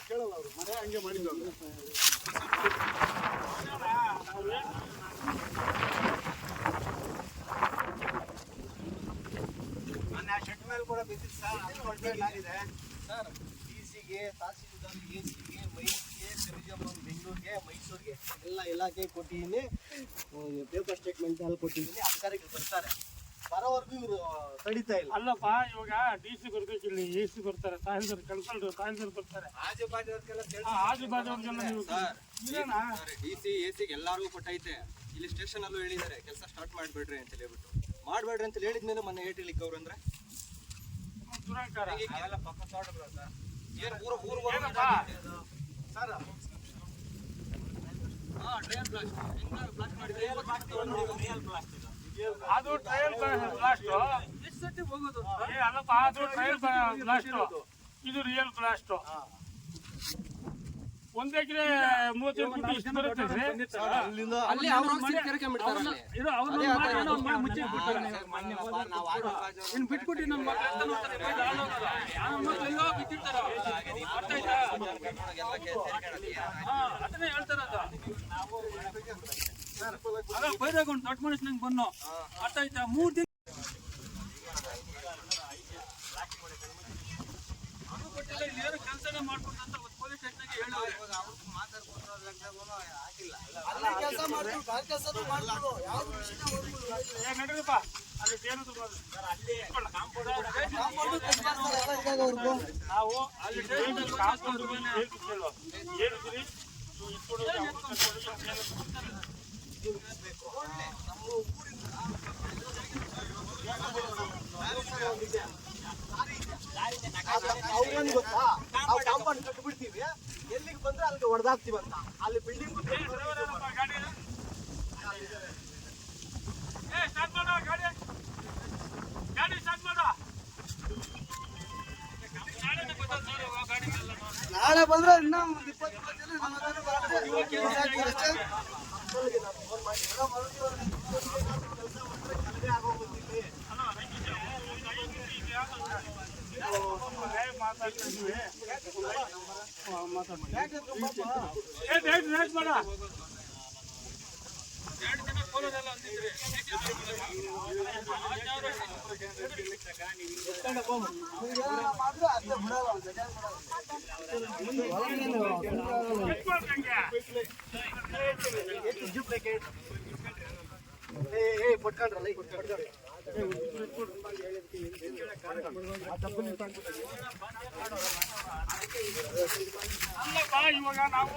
ಕೇಳಲ್ಲ ಅವರು ಮನೆ ಹಂಗೆ ಮಾಡಿದ್ರು. ಶೆಟ್ ಮೇಲೆ ಕೂಡ ಬಿದ್ದಿತ್ತು ಸರ್. ಡಿಸಿಗೆ, ತಹಸೀಲ್ದಾರ್ಗೆ, ಎಸಿಗೆ, ಮೈಸಿಗೆ, ಟೂರಿಸಂ ಬೆಂಗಳೂರಿಗೆ, ಮೈಸೂರಿಗೆ ಎಲ್ಲ ಇಲಾಖೆ ಕೊಟ್ಟಿದ್ದೀನಿ. ಪೇಪರ್ ಸ್ಟೇಟ್ಮೆಂಟ್ ಅಲ್ಲಿ ಕೊಟ್ಟಿದ್ದೀನಿ. ಅಧಿಕಾರಿಗಳು ಬರ್ತಾರೆ, ಬರೋವರೆಗೂ ಇವರು ತಡಿತಾ ಇಲ್ಲ. ಅಲ್ಲಪ್ಪ, ಇವಾಗ DC ಬರ್ಬೇಕು, ಇಲ್ಲಿ AC ಬರ್ತಾರೆ, ತಹಸೀಲ್ದಾರ್ ತಹಸೀಲ್ದಾರ್ ಬರ್ತಾರೆ, ಆಜು ಬಾಜುವ್ರಿಗೆಲ್ಲ DC AC ಎಲ್ಲಾರ್ಗೂ ಕೊಟ್ಟೈತೆ. ಇಲ್ಲಿ ಸ್ಟೇಷನ್ ಅಲ್ಲೂ ಹೇಳಿದ್ದಾರೆ ಕೆಲಸ ಸ್ಟಾರ್ಟ್ ಮಾಡ್ಬೇಡ್ರಿ ಅಂತ ಹೇಳ್ಬಿಟ್ಟು. ಮಾಡ್ಬೇಡ್ರಿ ಅಂತ ಹೇಳಿದ್ಮೇಲೆ ಮೊನ್ನೆ ಏಟಿಲಿಕ್ಕೆ ಅವ್ರು ಅಂದ್ರೆ ಪಕ್ಕ ತೋಟಗಳು ಸರ್. ಏನು ಊರು ಸರ್ ಟ್ರಯಲ್ ಬ್ಲಾಸ್ಟ್ ಮಾಡಿದ್ರೆ ಅದು ಟ್ರಯಲ್ ಬ್ಲಾಸ್ಟ್. ಅಲ್ಲಪ್ಪ, ಅದು ಟ್ರಯಲ್ ಬ್ಲಾಸ್ಟ್, ಇದು ರಿಯಲ್ ಬ್ಲಾಸ್ಟ್. 1 ಎಕರೆ 30 ಗುಂಟೆ ಇಷ್ಟು ಬರುತ್ತೆ. ಬಿಟ್ಬಿಟ್ಟು ನಮ್ಮ ಅದನ್ನೇ ಹೇಳ್ತಾರ. ಬೈರಾಗೊಂಡು ದೊಡ್ಡ ಮನುಷ್ಯನಂಗೆ ಬನ್ನು ಅರ್ಥ ಆಯ್ತಾ. 3 ದಿನ ಏನು ಕೆಲಸನೇ ಮಾಡ್ಕೊಡ್ತಂತ ಪೊಲೀಸ್ ಸ್ಟೇಷನ್ಗೆ ಹೇಳೋರು. ನಡೀರಪ್ಪ, ಅಲ್ಲಿ ನಾವು ಅಲ್ಲಿ ಹೇಳಿದ್ರಿ. ಅವ್ರೇನು ಗೊತ್ತಾ, ನಾವು ಕಾಂಪೌಂಡ್ ಕಟ್ಬಿಡ್ತೀವಿ, ಎಲ್ಲಿಗೆ ಬಂದ್ರೆ ಅಲ್ಲಿಗೆ ಹೊಡೆದಾಕ್ತಿವಂತ. ಅಲ್ಲಿ ಬಿಲ್ಡಿಂಗ್ ನಾಳೆ ಬಂದ್ರೆ ಇನ್ನೂ 20 ಜನ ಇವಾಗ ನಾವು